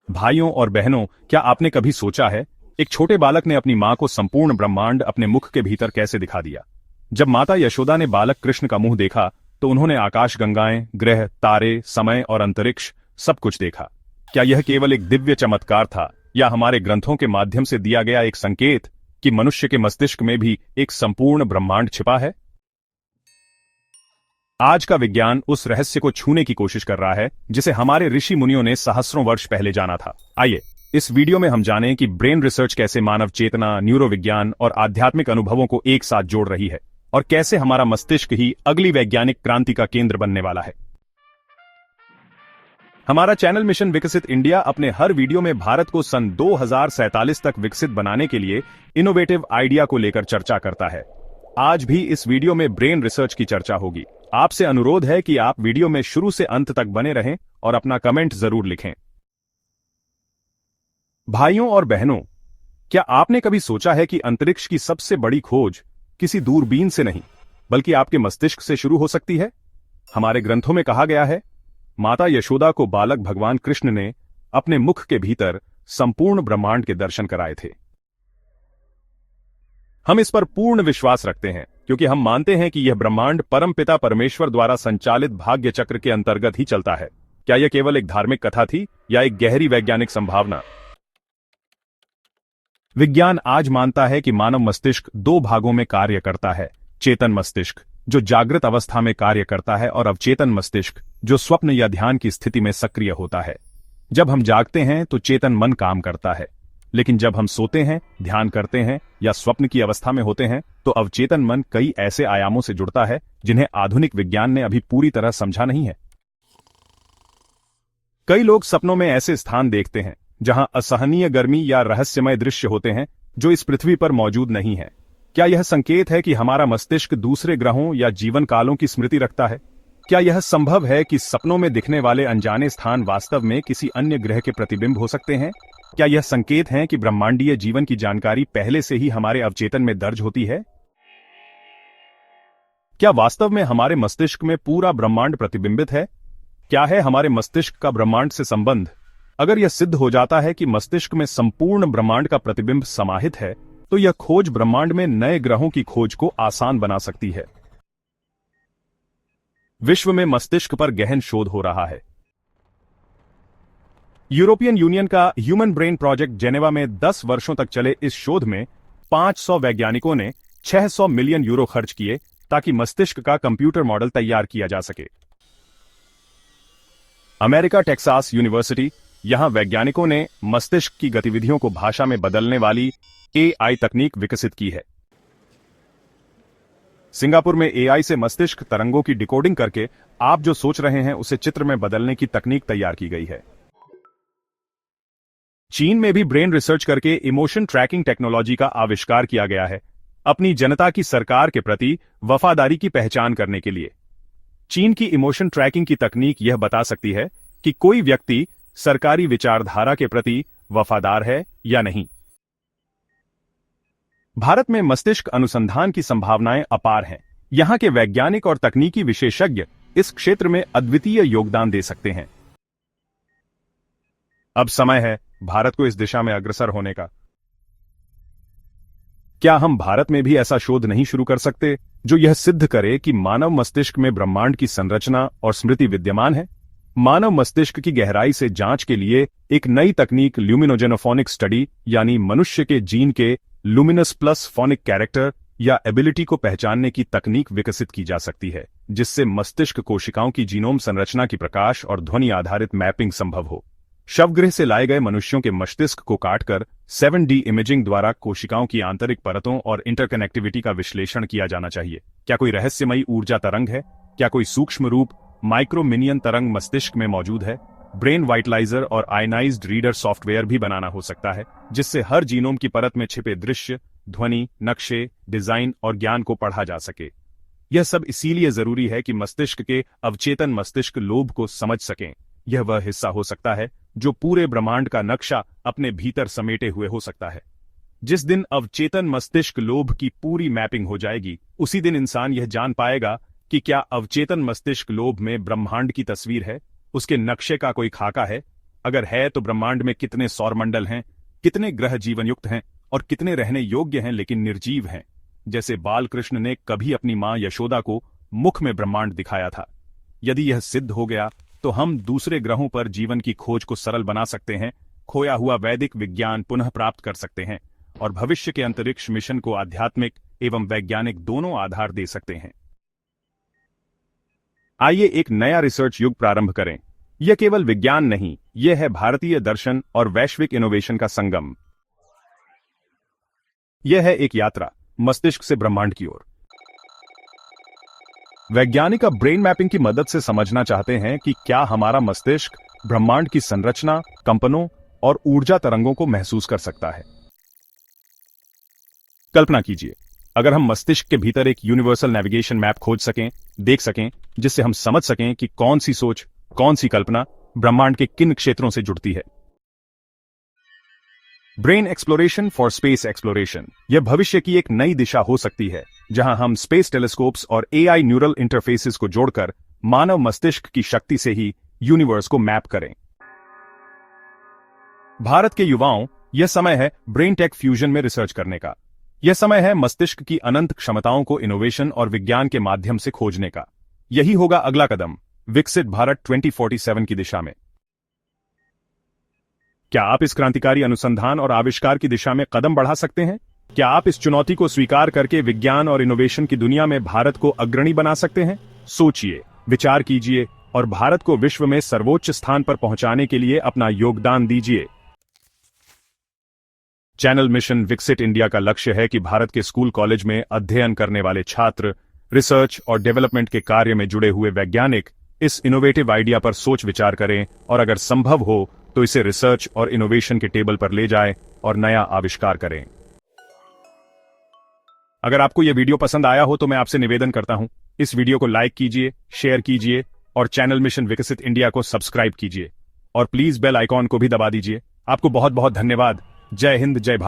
भाइयों और बहनों, क्या आपने कभी सोचा है, एक छोटे बालक ने अपनी मां को संपूर्ण ब्रह्मांड अपने मुख के भीतर कैसे दिखा दिया। जब माता यशोदा ने बालक कृष्ण का मुंह देखा तो उन्होंने आकाशगंगाएं, ग्रह, तारे, समय और अंतरिक्ष सब कुछ देखा। क्या यह केवल एक दिव्य चमत्कार था या हमारे ग्रंथों के माध्यम से दिया गया एक संकेत कि मनुष्य के मस्तिष्क में भी एक संपूर्ण ब्रह्मांड छिपा है? आज का विज्ञान उस रहस्य को छूने की कोशिश कर रहा है जिसे हमारे ऋषि मुनियों ने सहस्रों वर्ष पहले जाना था। आइए इस वीडियो में हम जानें कि ब्रेन रिसर्च कैसे मानव चेतना, न्यूरोविज्ञान और आध्यात्मिक अनुभवों को एक साथ जोड़ रही है और कैसे हमारा मस्तिष्क ही अगली वैज्ञानिक क्रांति का केंद्र बनने वाला है। हमारा चैनल मिशन विकसित इंडिया अपने हर वीडियो में भारत को सन 2047 तक विकसित बनाने के लिए इनोवेटिव आइडिया को लेकर चर्चा करता है। आज भी इस वीडियो में ब्रेन रिसर्च की चर्चा होगी। आपसे अनुरोध है कि आप वीडियो में शुरू से अंत तक बने रहें और अपना कमेंट जरूर लिखें। भाइयों और बहनों, क्या आपने कभी सोचा है कि अंतरिक्ष की सबसे बड़ी खोज किसी दूरबीन से नहीं बल्कि आपके मस्तिष्क से शुरू हो सकती है? हमारे ग्रंथों में कहा गया है, माता यशोदा को बालक भगवान कृष्ण ने अपने मुख के भीतर संपूर्ण ब्रह्मांड के दर्शन कराए थे। हम इस पर पूर्ण विश्वास रखते हैं क्योंकि हम मानते हैं कि यह ब्रह्मांड परमपिता परमेश्वर द्वारा संचालित भाग्य चक्र के अंतर्गत ही चलता है। क्या यह केवल एक धार्मिक कथा थी या एक गहरी वैज्ञानिक संभावना? विज्ञान आज मानता है कि मानव मस्तिष्क दो भागों में कार्य करता है। चेतन मस्तिष्क जो जागृत अवस्था में कार्य करता है और अवचेतन मस्तिष्क जो स्वप्न या ध्यान की स्थिति में सक्रिय होता है। जब हम जागते हैं तो चेतन मन काम करता है, लेकिन जब हम सोते हैं, ध्यान करते हैं या स्वप्न की अवस्था में होते हैं तो अवचेतन मन कई ऐसे आयामों से जुड़ता है जिन्हें आधुनिक विज्ञान ने अभी पूरी तरह समझा नहीं है। कई लोग सपनों में ऐसे स्थान देखते हैं जहां असहनीय गर्मी या रहस्यमय दृश्य होते हैं जो इस पृथ्वी पर मौजूद नहीं है। क्या यह संकेत है कि हमारा मस्तिष्क दूसरे ग्रहों या जीवन कालों की स्मृति रखता है? क्या यह संभव है कि सपनों में दिखने वाले अनजाने स्थान वास्तव में किसी अन्य ग्रह के प्रतिबिंब हो सकते हैं? क्या यह संकेत है कि ब्रह्मांडीय जीवन की जानकारी पहले से ही हमारे अवचेतन में दर्ज होती है? क्या वास्तव में हमारे मस्तिष्क में पूरा ब्रह्मांड प्रतिबिंबित है? क्या है हमारे मस्तिष्क का ब्रह्मांड से संबंध? अगर यह सिद्ध हो जाता है कि मस्तिष्क में संपूर्ण ब्रह्मांड का प्रतिबिंब समाहित है तो यह खोज ब्रह्मांड में नए ग्रहों की खोज को आसान बना सकती है। विश्व में मस्तिष्क पर गहन शोध हो रहा है। यूरोपियन यूनियन का ह्यूमन ब्रेन प्रोजेक्ट जेनेवा में 10 वर्षों तक चले इस शोध में 500 वैज्ञानिकों ने 600 मिलियन यूरो खर्च किए ताकि मस्तिष्क का कंप्यूटर मॉडल तैयार किया जा सके। अमेरिका टेक्सास यूनिवर्सिटी, यहां वैज्ञानिकों ने मस्तिष्क की गतिविधियों को भाषा में बदलने वाली AI तकनीक विकसित की है। सिंगापुर में AI से मस्तिष्क तरंगों की डिकोडिंग करके आप जो सोच रहे हैं उसे चित्र में बदलने की तकनीक तैयार की गई है। चीन में भी ब्रेन रिसर्च करके इमोशन ट्रैकिंग टेक्नोलॉजी का आविष्कार किया गया है, अपनी जनता की सरकार के प्रति वफादारी की पहचान करने के लिए। चीन की इमोशन ट्रैकिंग की तकनीक यह बता सकती है कि कोई व्यक्ति सरकारी विचारधारा के प्रति वफादार है या नहीं। भारत में मस्तिष्क अनुसंधान की संभावनाएं अपार हैं। यहां के वैज्ञानिक और तकनीकी विशेषज्ञ इस क्षेत्र में अद्वितीय योगदान दे सकते हैं। अब समय है भारत को इस दिशा में अग्रसर होने का। क्या हम भारत में भी ऐसा शोध नहीं शुरू कर सकते जो यह सिद्ध करे कि मानव मस्तिष्क में ब्रह्मांड की संरचना और स्मृति विद्यमान है? मानव मस्तिष्क की गहराई से जांच के लिए एक नई तकनीक ल्यूमिनोजेनोफोनिक स्टडी यानी मनुष्य के जीन के लुमिनस प्लस फोनिक कैरेक्टर या एबिलिटी को पहचानने की तकनीक विकसित की जा सकती है, जिससे मस्तिष्क कोशिकाओं की जीनोम संरचना की प्रकाश और ध्वनि आधारित मैपिंग संभव हो। शवगृह से लाए गए मनुष्यों के मस्तिष्क को काटकर 7D इमेजिंग द्वारा कोशिकाओं की आंतरिक परतों और इंटरकनेक्टिविटी का विश्लेषण किया जाना चाहिए। क्या कोई रहस्यमयी ऊर्जा तरंग है? क्या कोई सूक्ष्म रूप माइक्रो मिनियन तरंग मस्तिष्क में मौजूद है? ब्रेन वाइटलाइजर और आयनाइज्ड रीडर सॉफ्टवेयर भी बनाना हो सकता है, जिससे हर जीनोम की परत में छिपे दृश्य, ध्वनि, नक्शे, डिजाइन और ज्ञान को पढ़ा जा सके। यह सब इसीलिए जरूरी है कि मस्तिष्क के अवचेतन मस्तिष्क लोब को समझ सकें। यह वह हिस्सा हो सकता है जो पूरे ब्रह्मांड का नक्शा अपने भीतर समेटे हुए हो सकता है। जिस दिन अवचेतन मस्तिष्क लोब की पूरी मैपिंग हो जाएगी, उसी दिन इंसान यह जान पाएगा कि क्या अवचेतन मस्तिष्क लोब में ब्रह्मांड की तस्वीर है, उसके नक्शे का कोई खाका है, अगर है तो ब्रह्मांड में कितने सौरमंडल हैं, कितने ग्रह जीवन युक्त हैं और कितने रहने योग्य हैं लेकिन निर्जीव हैं। जैसे बालकृष्ण ने कभी अपनी मां यशोदा को मुख में ब्रह्मांड दिखाया था। यदि यह सिद्ध हो गया तो हम दूसरे ग्रहों पर जीवन की खोज को सरल बना सकते हैं, खोया हुआ वैदिक विज्ञान पुनः प्राप्त कर सकते हैं और भविष्य के अंतरिक्ष मिशन को आध्यात्मिक एवं वैज्ञानिक दोनों आधार दे सकते हैं। आइए एक नया रिसर्च युग प्रारंभ करें। यह केवल विज्ञान नहीं, यह है भारतीय दर्शन और वैश्विक इनोवेशन का संगम। यह है एक यात्रा मस्तिष्क से ब्रह्मांड की ओर। वैज्ञानिक अब ब्रेन मैपिंग की मदद से समझना चाहते हैं कि क्या हमारा मस्तिष्क ब्रह्मांड की संरचना, कंपनों और ऊर्जा तरंगों को महसूस कर सकता है। कल्पना कीजिए, अगर हम मस्तिष्क के भीतर एक यूनिवर्सल नेविगेशन मैप खोज सकें, देख सकें, जिससे हम समझ सकें कि कौन सी सोच, कौन सी कल्पना ब्रह्मांड के किन क्षेत्रों से जुड़ती है। Brain exploration for space exploration, यह भविष्य की एक नई दिशा हो सकती है, जहां हम स्पेस टेलीस्कोप्स और एआई न्यूरल इंटरफेसेस को जोड़कर मानव मस्तिष्क की शक्ति से ही यूनिवर्स को मैप करें। भारत के युवाओं, यह समय है ब्रेन टेक फ्यूजन में रिसर्च करने का। यह समय है मस्तिष्क की अनंत क्षमताओं को इनोवेशन और विज्ञान के माध्यम से खोजने का। यही होगा अगला कदम विकसित भारत 2047 की दिशा में। क्या आप इस क्रांतिकारी अनुसंधान और आविष्कार की दिशा में कदम बढ़ा सकते हैं? क्या आप इस चुनौती को स्वीकार करके विज्ञान और इनोवेशन की दुनिया में भारत को अग्रणी बना सकते हैं? सोचिए, विचार कीजिए और भारत को विश्व में सर्वोच्च स्थान पर पहुंचाने के लिए अपना योगदान दीजिए। चैनल मिशन विकसित इंडिया का लक्ष्य है कि भारत के स्कूल कॉलेज में अध्ययन करने वाले छात्र, रिसर्च और डेवलपमेंट के कार्य में जुड़े हुए वैज्ञानिक इस इनोवेटिव आइडिया पर सोच विचार करें और अगर संभव हो तो इसे रिसर्च और इनोवेशन के टेबल पर ले जाएं और नया आविष्कार करें। अगर आपको यह वीडियो पसंद आया हो तो मैं आपसे निवेदन करता हूं, इस वीडियो को लाइक कीजिए, शेयर कीजिए और चैनल मिशन विकसित इंडिया को सब्सक्राइब कीजिए और प्लीज बेल आइकॉन को भी दबा दीजिए। आपको बहुत बहुत धन्यवाद। जय हिंद, जय भारत।